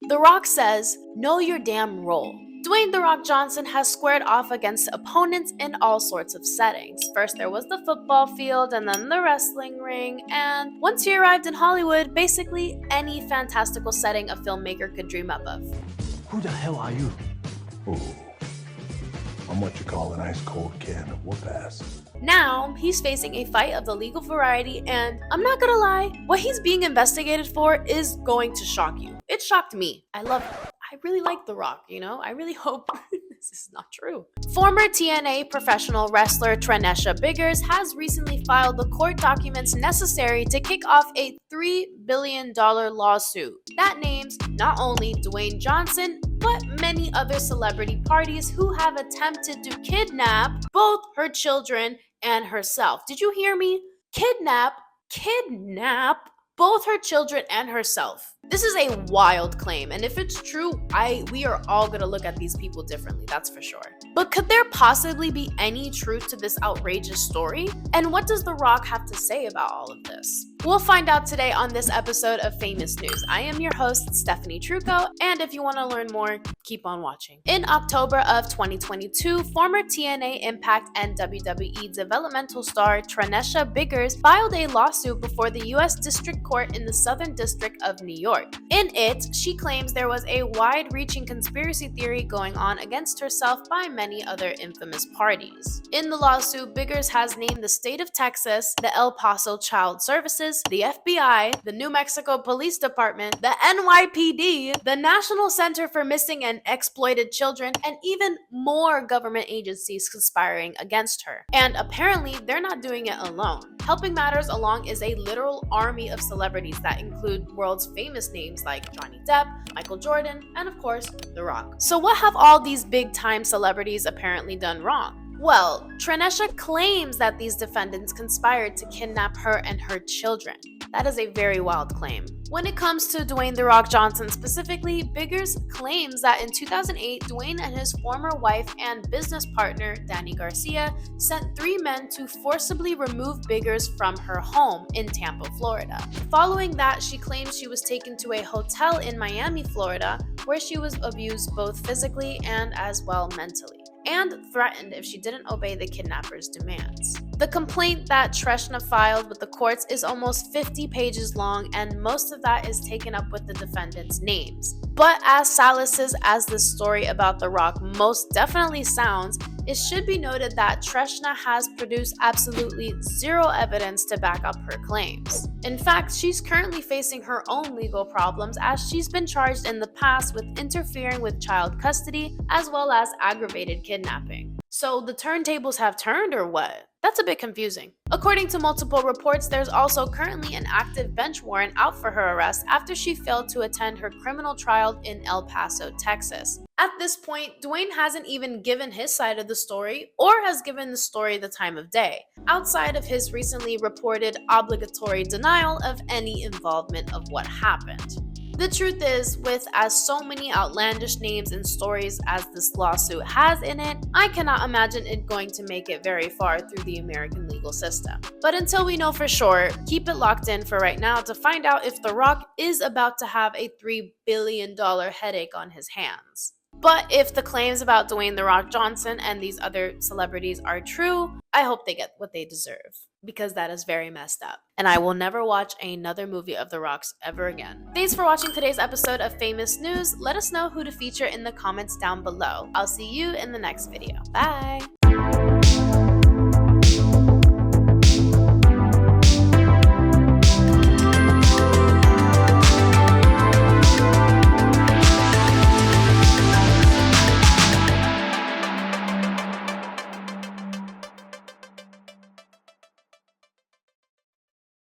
The Rock says, "Know your damn role." Dwayne "The Rock" Johnson has squared off against opponents in all sorts of settings. First there was the football field, and then the wrestling ring, and once he arrived in Hollywood, basically any fantastical setting a filmmaker could dream up of. Who the hell are you? Ooh, I'm what you call an ice cold can of whoop-ass. Now, he's facing a fight of the legal variety, and I'm not gonna lie, what he's being investigated for is going to shock you. It shocked me. I really like The Rock, I really hope this is not true. Former TNA professional wrestler Trenesha Biggers has recently filed the court documents necessary to kick off a $3 billion lawsuit that names not only Dwayne Johnson, but many other celebrity parties who have attempted to kidnap both her children and herself. Did you hear me? Kidnap both her children and herself. This is a wild claim, and if it's true, we are all gonna look at these people differently, that's for sure. But could there possibly be any truth to this outrageous story? And what does The Rock have to say about all of this? We'll find out today on this episode of Famous News. I am your host, Stephanie Trucco, and if you want to learn more, keep on watching. In October of 2022, former TNA Impact and WWE developmental star Trenesha Biggers filed a lawsuit before the U.S. District Court in the Southern District of New York. In it, she claims there was a wide-reaching conspiracy theory going on against herself by many other infamous parties. In the lawsuit, Biggers has named the state of Texas, the El Paso Child Services, the FBI, the New Mexico Police Department, the NYPD, the National Center for Missing and Exploited Children, and even more government agencies conspiring against her. And apparently, they're not doing it alone. Helping matters along is a literal army of celebrities that include world's famous names like Johnny Depp, Michael Jordan, and of course, The Rock. So what have all these big-time celebrities apparently done wrong? Well, Trenesha claims that these defendants conspired to kidnap her and her children. That is a very wild claim. When it comes to Dwayne "The Rock" Johnson specifically, Biggers claims that in 2008, Dwayne and his former wife and business partner, Danny Garcia, sent 3 men to forcibly remove Biggers from her home in Tampa, Florida. Following that, she claims she was taken to a hotel in Miami, Florida, where she was abused both physically and as well mentally, and threatened if she didn't obey the kidnappers' demands. The complaint that Trenesha filed with the courts is almost 50 pages long, and most of that is taken up with the defendants' names. But as salacious as this story about The Rock most definitely sounds, it should be noted that Trenesha has produced absolutely zero evidence to back up her claims. In fact, she's currently facing her own legal problems as she's been charged in the past with interfering with child custody as well as aggravated kidnapping. So the turntables have turned, or what? That's a bit confusing. According to multiple reports, there's also currently an active bench warrant out for her arrest after she failed to attend her criminal trial in El Paso, Texas. At this point, Dwayne hasn't even given his side of the story or has given the story the time of day, outside of his recently reported obligatory denial of any involvement of what happened. The truth is, with as so many outlandish names and stories as this lawsuit has in it, I cannot imagine it going to make it very far through the American legal system. But until we know for sure, keep it locked in for right now to find out if The Rock is about to have a $3 billion headache on his hands. But if the claims about Dwayne "The Rock" Johnson and these other celebrities are true, I hope they get what they deserve, because that is very messed up. And I will never watch another movie of The Rock's ever again. Thanks for watching today's episode of Famous News. Let us know who to feature in the comments down below. I'll see you in the next video. Bye!